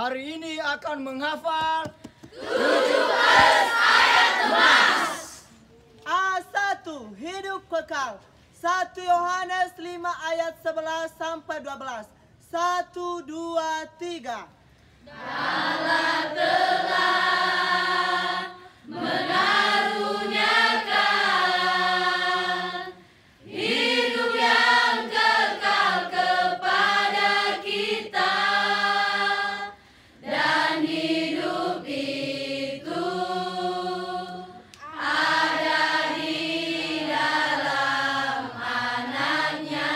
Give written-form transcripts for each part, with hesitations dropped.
Hari ini akan menghafal 17 ayat emas. A1 hidup kekal. 1 Yohanes 5 ayat 11 sampai 12. 1, 2, 3. Allah telah mengaruniakan hidup yang kekal kepada kita, dan hidup itu ada di dalam anaknya.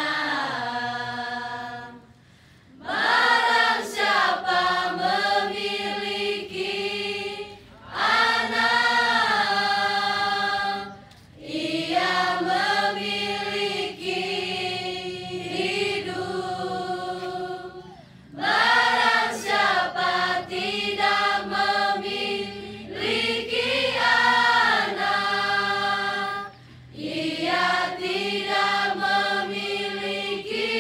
Barang siapa memiliki anak, ia memiliki hidup. Barang siapa tidak memiliki anak, ia tidak memiliki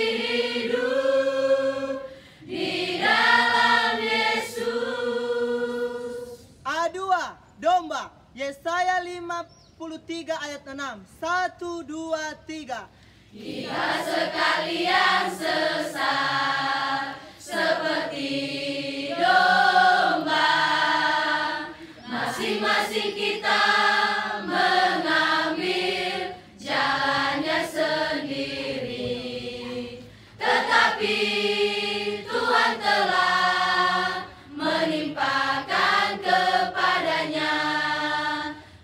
hidup di dalam Yesus. A2 domba. Yesaya 53 ayat 6. 1, 2, 3. Jika sekalian sesat seperti domba, masing-masing kita mengambil jalannya sendiri. Tetapi Tuhan telah menimpakan kepadanya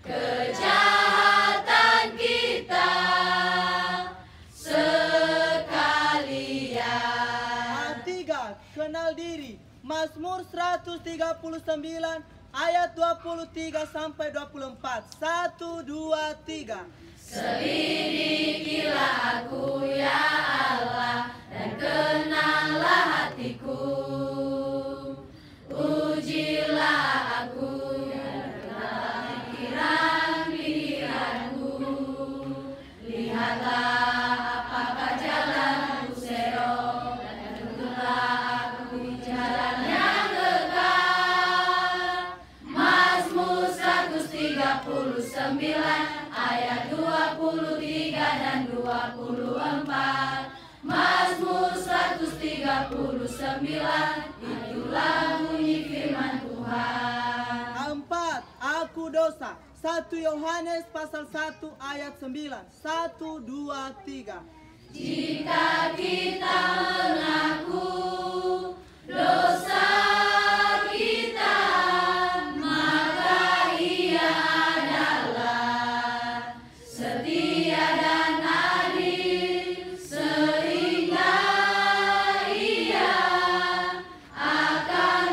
kejahatan kita sekalian. A3 kenal diri. Mazmur 139 ayat 23 sampai 24. 1, 2, 3. Selidikilah aku ya Allah, dan kenallah hatiku. Ujilah aku dan kenal pikiran-pikiranku. Lihatlah apakah jalanku serong, dan tentulah aku di jalan yang kekal. Mazmur 139 ayat 23 dan 24. Mazmur 139, itulah bunyi firman Tuhan. A4 aku dosa. 1 Yohanes pasal 1 ayat 9. 1, 2, 3. Jika kita mengaku dosa kita, maka Ia adalah setia dan adil, sehingga Ia akan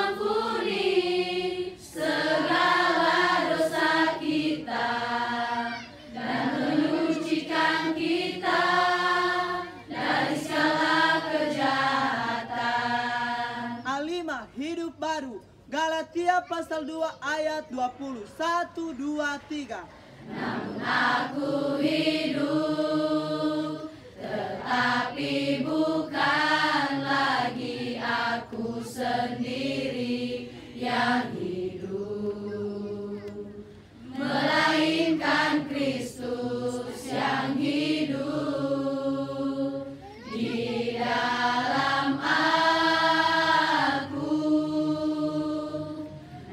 mengampuni segala dosa kita dan menyucikan kita dari segala kejahatan. A5 hidup baru. Galatia pasal 2 ayat 20. 1, 2, 3. Namun aku hidup, tetapi bukan lagi aku sendiri yang hidup, melainkan Kristus yang hidup di dalam aku.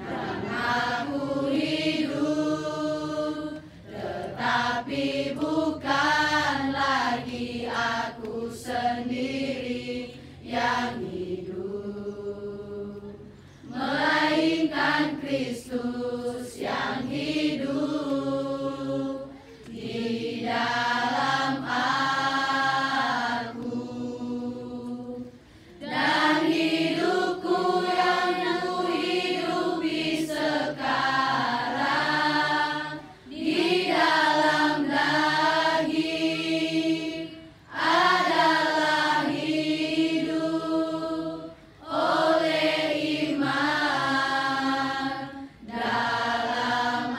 Namun aku hidup, tetapi bukan lagi aku sendiri yang hidup, melainkan Kristus yang hidup di dalam aku. Dan hidupku yang ku hidupi sekarang di dalam daging adalah hidup oleh iman dalam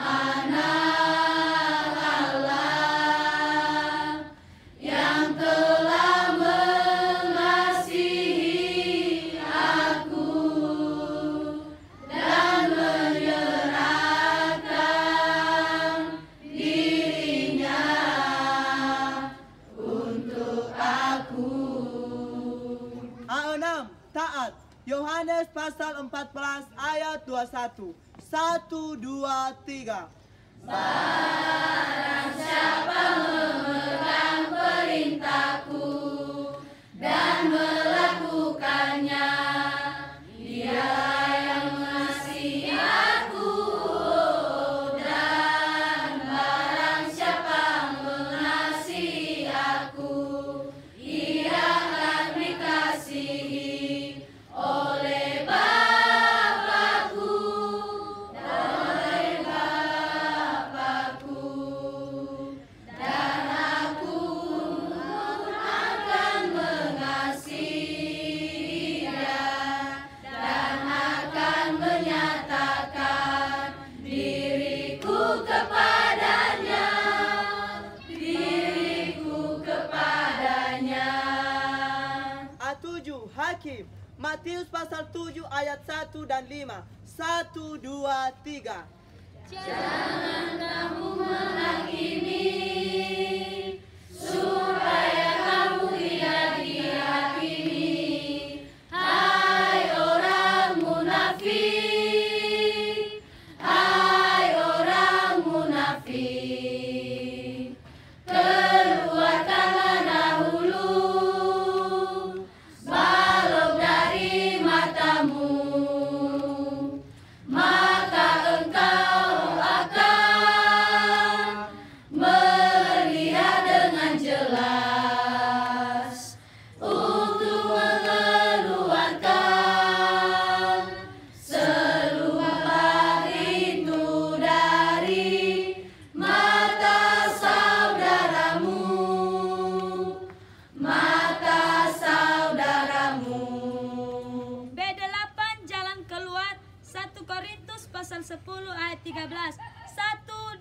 Yohanes pasal 14 ayat 21. 1, 2, 3. Barang siapa memegang perintahku dan melakukannya, dialah yang mengasihi aku. Dan barang siapa mengasihi aku, ia akan dikasihi oleh Bapa-Ku dan oleh Bapa-Ku, dan aku akan mengasihi dia dan akan menyatakan diriku kepadanya, diriku kepadanya. A7 Hakim. Matius pasal 7 ayat 1 dan 5. 1, 2, 3. Jangan kamu menghakimi, supaya kamu tidak dihakimi. Hai orang munafik, hai orang munafik, keluarkanlah dahulu balok dari matamu, maka engkau akan melihat dengan jelas untuk mengeluarkan seluruh itu dari mata saudaramu, mata saudaramu. B8 Jalan Keluar 1 Korintus pasal 10 ayat 13. 1,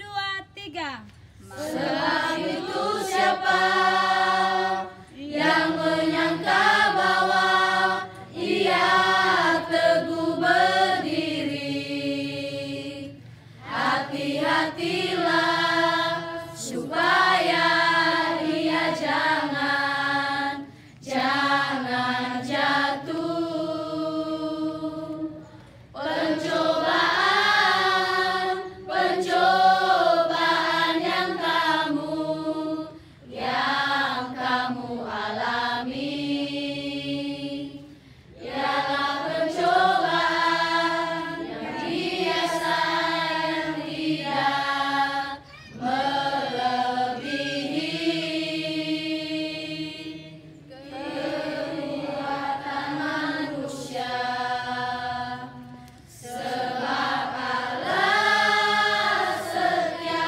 2, 3. Sebab itu siapa yang menyangka bahwa ia teguh berdiri, hati-hatilah supaya ia jangan jatuh. Pencobaan yang kamu alami ialah pencobaan yang biasa, yang tidak melebihi kekuatan manusia. Sebab Allah setia,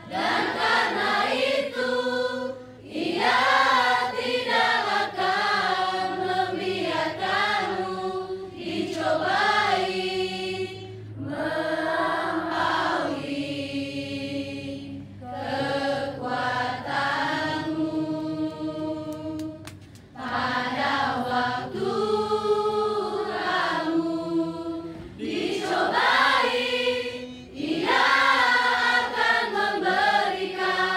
dan karena itu Ia tidak akan membiarkanmu dicobai melampaui kekuatanmu. Pada waktu kamu dicobai, Ia akan memberikan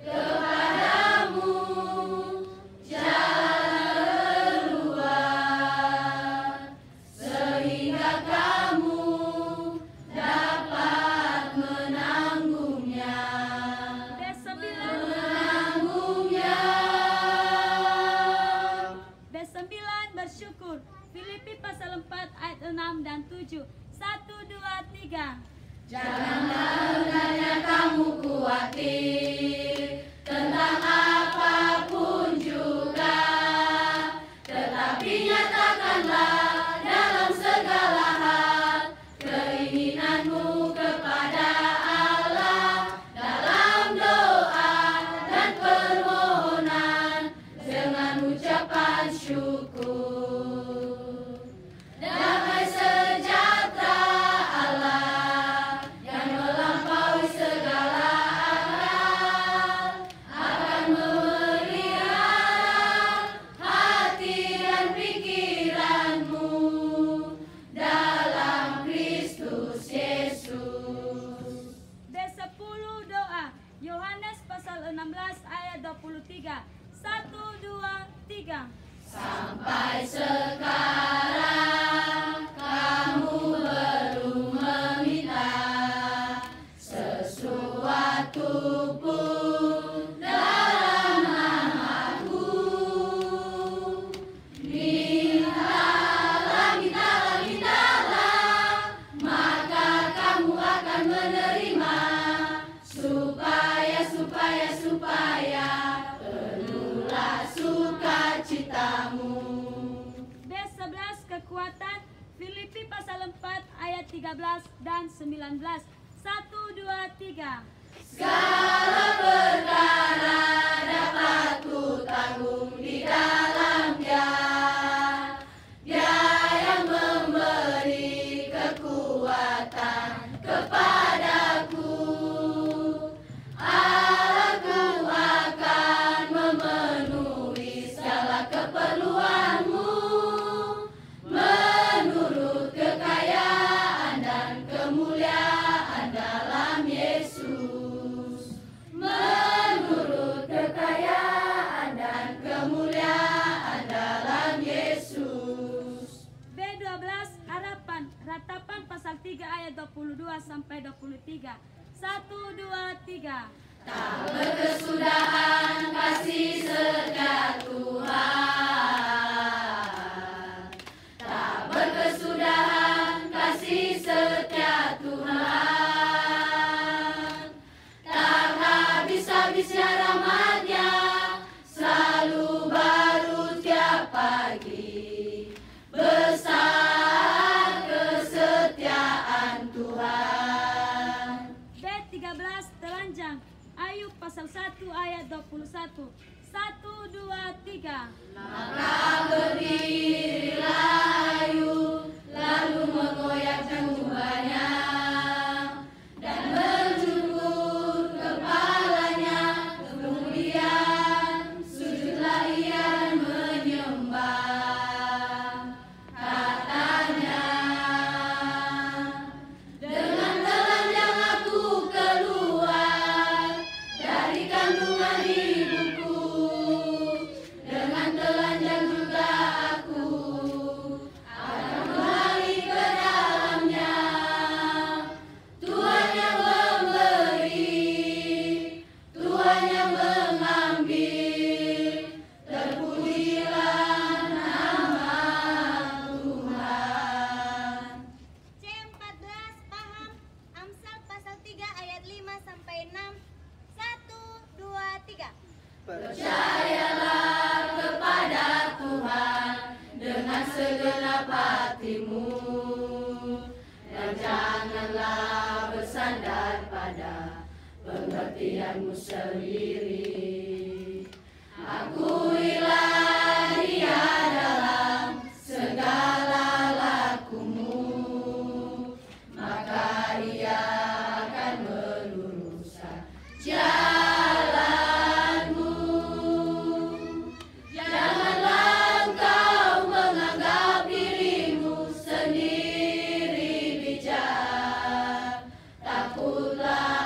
kepadamu jalan keluar, sehingga kamu dapat menanggungnya. B9 bersyukur. Filipi pasal 4 ayat 6 dan 7. 1, 2, 3. Janganlah hendaknya kamu khawatir tentang apapun juga, tetapi nyatakanlah dalam segala hal keinginanmu kepada Allah dalam doa dan permohonan dengan ucapan syukur. Damai sejahtera Allah yang melampaui segala akal akan memelihara hati dan pikiranmu dalam Kristus Yesus. B10 doa. Yohanes pasal 16 ayat 23. 1, 2, 3. Sampai sekarang kamu belum meminta sesuatu pun dalam namaku. Mintalah, mintalah, mintalah, maka kamu akan menerima, supaya penuhlah sukacitamu. B11 kekuatan, Filipi pasal 4 ayat 13 dan 19. 1, 2, 3. Segala perkara dapat ku tanggung di dalam Dia, Dia yang memberi kekuatan kepadaku. Aku akan memenuhi segala keperluanmu menurut kekayaan dan kemuliaan dalam Yesus. Menurut kekayaan dan kemuliaan dalam Yesus. B12 harapan, Ratapan pasal 3 ayat 22 sampai 23. 1, 2, 3. Tak berkesudahan kasih setia Tuhan, tak berkesudahan kasih setia Tuhan, tak habis-habisnya rahmat-Nya, selalu baru tiap pagi, besar kesetiaan Tuhan. B13 telanjang, Ayub pasal 1 ayat 21. 1, 2, 3. Maka berdirilah Ayub, lalu menggoyang jubahnya dan menjulur kepalanya, kemudian sujudlah ia dan menyembah. Katanya, dengan telanjang aku keluar dari kandungan ibuku, dengan telanjang juga aku akan kembali ke dalamnya. Tuhan yang memberi, Tuhan yang mengambil, terpujilah nama Tuhan. C14 paham Amsal pasal 3 ayat 5 sampai 6. 1, 2, 3. Percayalah kepada Tuhan dengan segenap hatimu, dan janganlah bersandar pada pengertianmu sendiri. Akuilah Dia dalam segala lakumu, maka Ia akan meluruskan jalanmu. Janganlah engkau menganggap dirimu sendiri bijak. Takutlah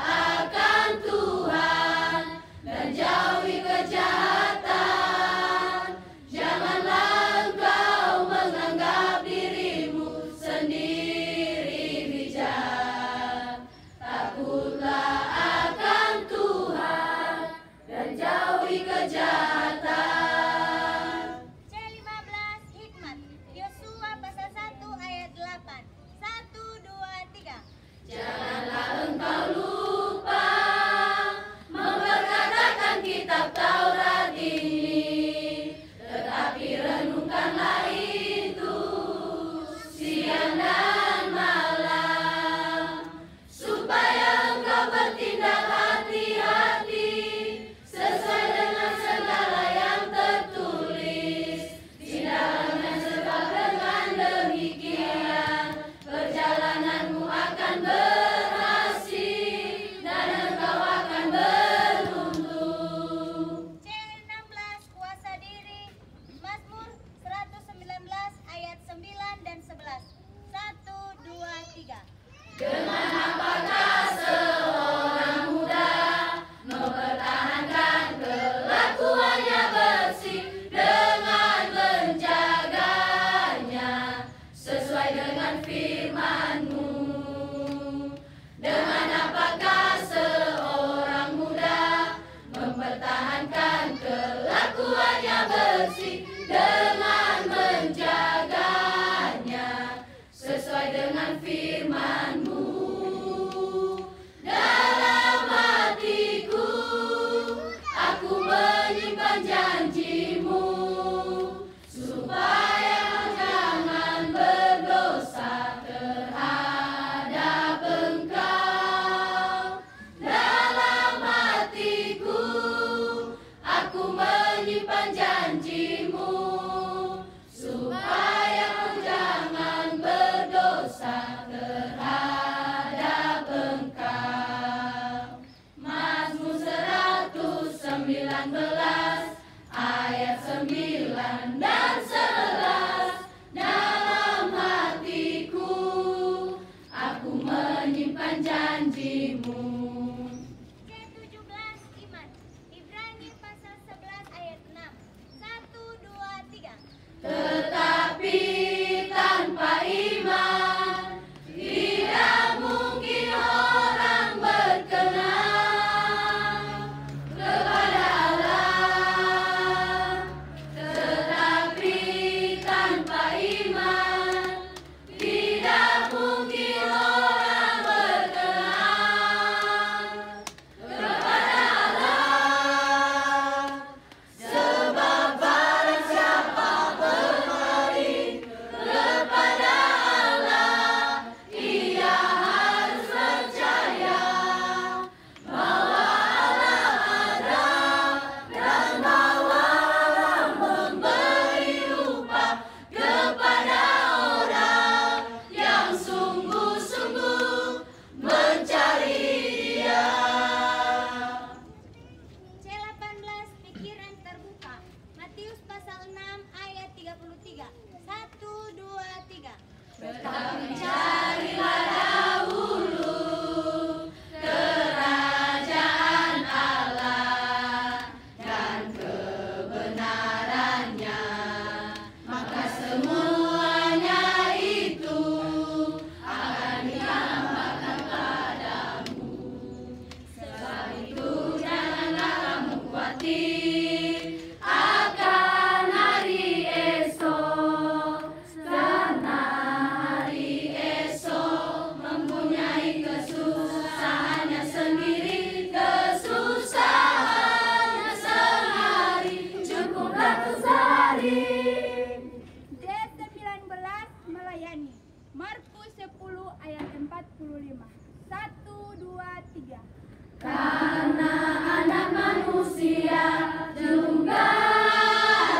akan Tuhan dan jauhi kejahatan. ayat 9 dan 11. Dalam hatiku aku menyimpan janjimu. Ke-17 iman. Ibrani pasal 11 ayat 6. 1, 2, 3. Tetapi tanpa iman tidak mungkin orang berkenan kepada Allah. Tetapi tanpa iman tidak mungkin orang berkenan kepada Allah. Sebab barang siapa berpaling kepada Allah, ia harus percaya bahwa Allah ada dan bahwa Allah memberi upah kepada orang yang sungguh-sungguh mencari Dia. C18 pikiran terbuka. Matius pasal 6 ayat 33. 1, 2, 3. Tetapi carilah dahulu kerajaan Allah dan kebenarannya, maka semuanya itu akan ditambahkan padamu. Sebab itu janganlah kamu khawatir akan hari esok, karena hari esok mempunyai kesusahannya sendiri. Kesusahannya sehari cukuplah sehari. D19 melayani. Markus 10 ayat 45. 1, 2, 3. Karena anak manusia juga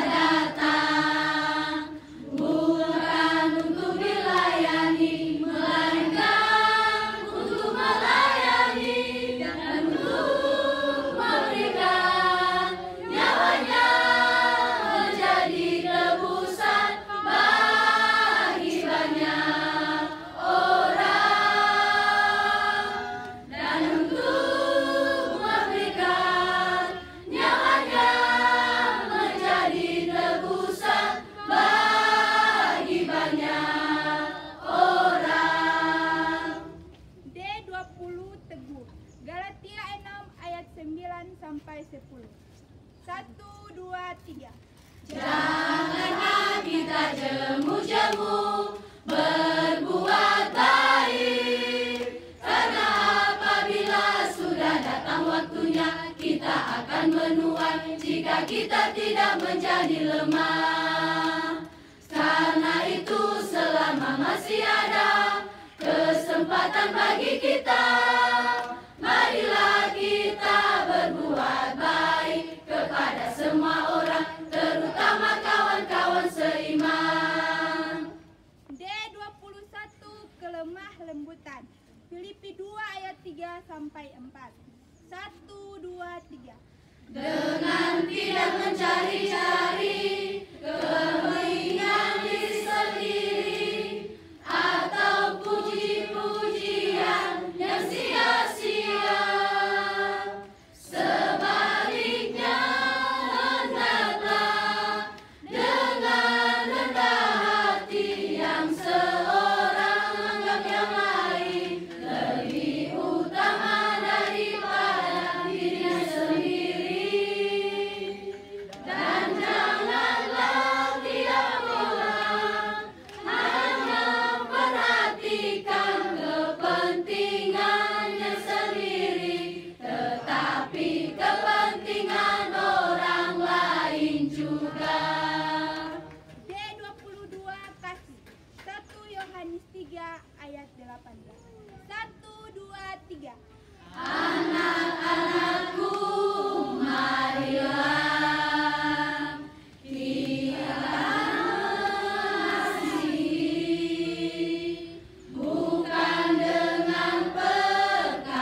datang bukan untuk dilayani, melainkan untuk melayani dan untuk memberikan nyawanya menjadi tebusan bagi banyak orang, dan untuk memberikan nyawanya menjadi tebusan bagi banyak orang. D20 teguh. Galatia 6 ayat 9 sampai 10. 1, 2, 3. Janganlah kita jemu-jemu berbuat baik, karena apabila sudah datang waktunya kita akan menuai jika kita tidak menjadi lemah. Karena itu selama masih ada kesempatan bagi kita, marilah kita berbuat baik kepada semua orang, terutama kawan-kawan seiman. D21 kelemah lembutan. Filipi 2 ayat 3 sampai 4. 1, 2, 3. Dengan tidak mencari-cari kepentingan diri sendiri atau puji-pujian yang sia-sia. Sebaliknya, hendaklah dengan rendah hati yang seorang menganggap yang lain lebih utama daripada dirinya sendiri. Dan janganlah tidak pula hanya perhatikan kepentingannya sendiri, tetapi kepentingan orang lain juga. D22 kasih. 1 Yohanes 3 ayat 18. 1, 2, 3. Anak-anakku, marilah kita mengasihi, bukan dengan perkataan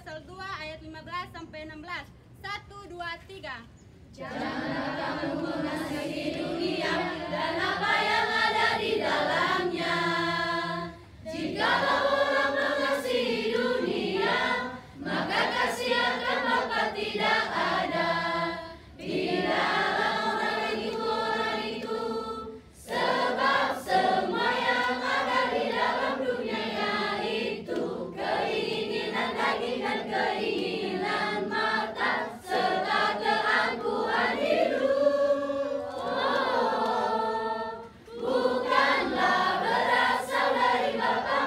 pasal 2 ayat 15 sampai 16. 1, 2, 3. Janganlah kamu mengasihi dunia dan apa yang ada di dalamnya. Jikalau orang mengasihi dunia, maka kasih akan Bapa tidak ada di dalam orang itu. Sebab semua yang ada di dalam dunia yaitu keinginan daging dan keinginan mata serta keangkuhan hidup. Bukanlah berasal dari Bapa,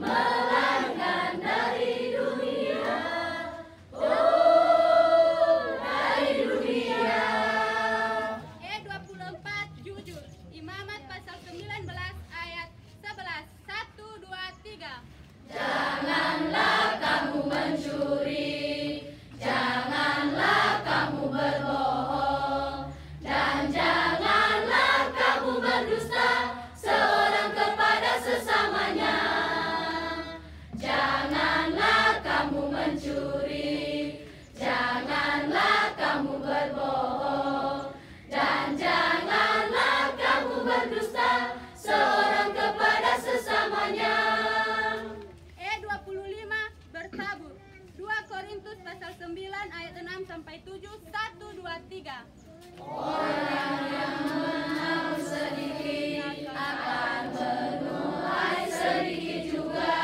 melainkan dari dunia. Dari dunia. E24 jujur. Imamat pasal 19 ayat 11. 1, 2, 3. Janganlah kamu mencuri, janganlah kamu berbohong, dan janganlah kamu berdusta seorang kepada sesamanya. Janganlah kamu mencuri, janganlah kamu berbohong, dan janganlah kamu berdusta seorang kepada sesamanya. E25 bertabur. 2 Korintus pasal 9 ayat 6 sampai 7. 1, 2, 3. Orang yang menabur sedikit akan menuai sedikit juga,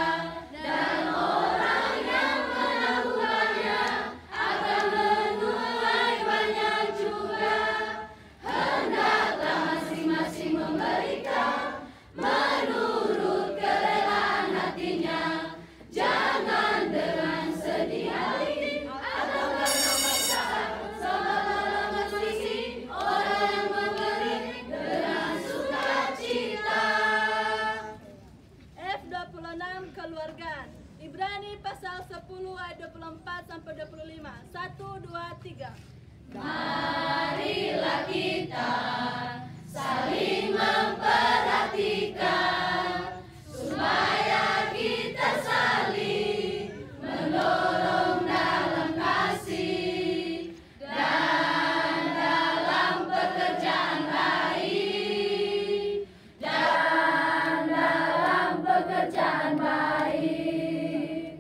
dan orang yang menabur banyak akan menuai banyak juga. Hendaklah masing-masing memberikan menurut kerelaan hatinya, jangan dengan sedih hati atau karena paksaan, sebab Allah mengasihi orang yang memberi dengan sukacita. F26 keluargaan. Ibrani pasal 10 ayat 24 sampai 25. 1, 2, 3. Marilah kita saling memperhatikan, supaya kita saling mendorong dalam kasih dan dalam pekerjaan baik, dan dalam pekerjaan baik.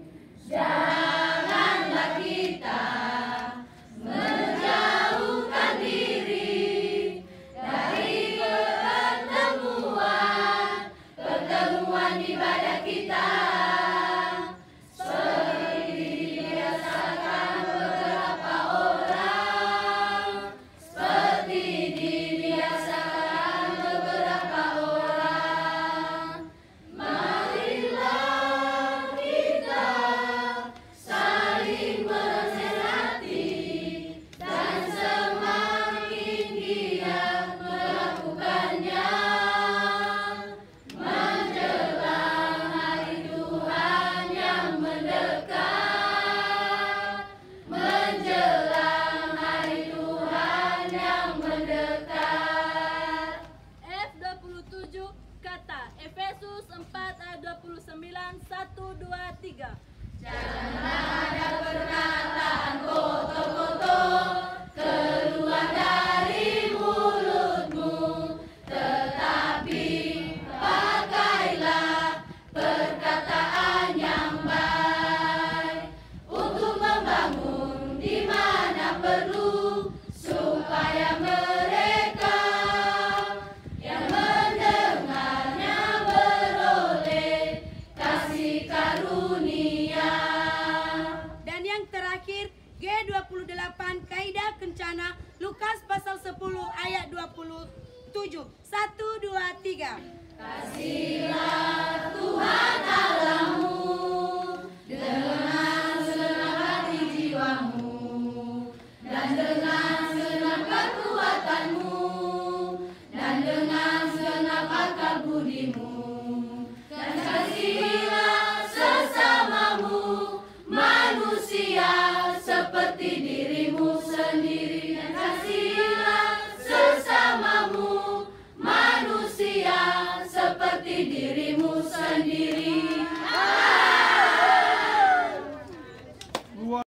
Janganlah kita menjauhkan diri dari pertemuan ibadah kita, seperti dibiasakan beberapa orang, Marilah kita saling menasihati, dan semakin giat melakukannya, menjelang hari Tuhan yang mendekat, menjelang hari Tuhan yang mendekat. F27 kata Efesus 4 ayat 29. 1, 2, 3. Janganlah ada perkataan kotor-kotor keluar dari mulutmu, tetapi pakailah perkataan yang baik untuk membangun di mana perlu, supaya mereka yang mendengarnya beroleh kasih karunia. Dan yang terakhir G28 kaidah kencana. Lukas pasal 10 ayat 27. 1, 2, 3. Kasihlah Tuhan Allahmu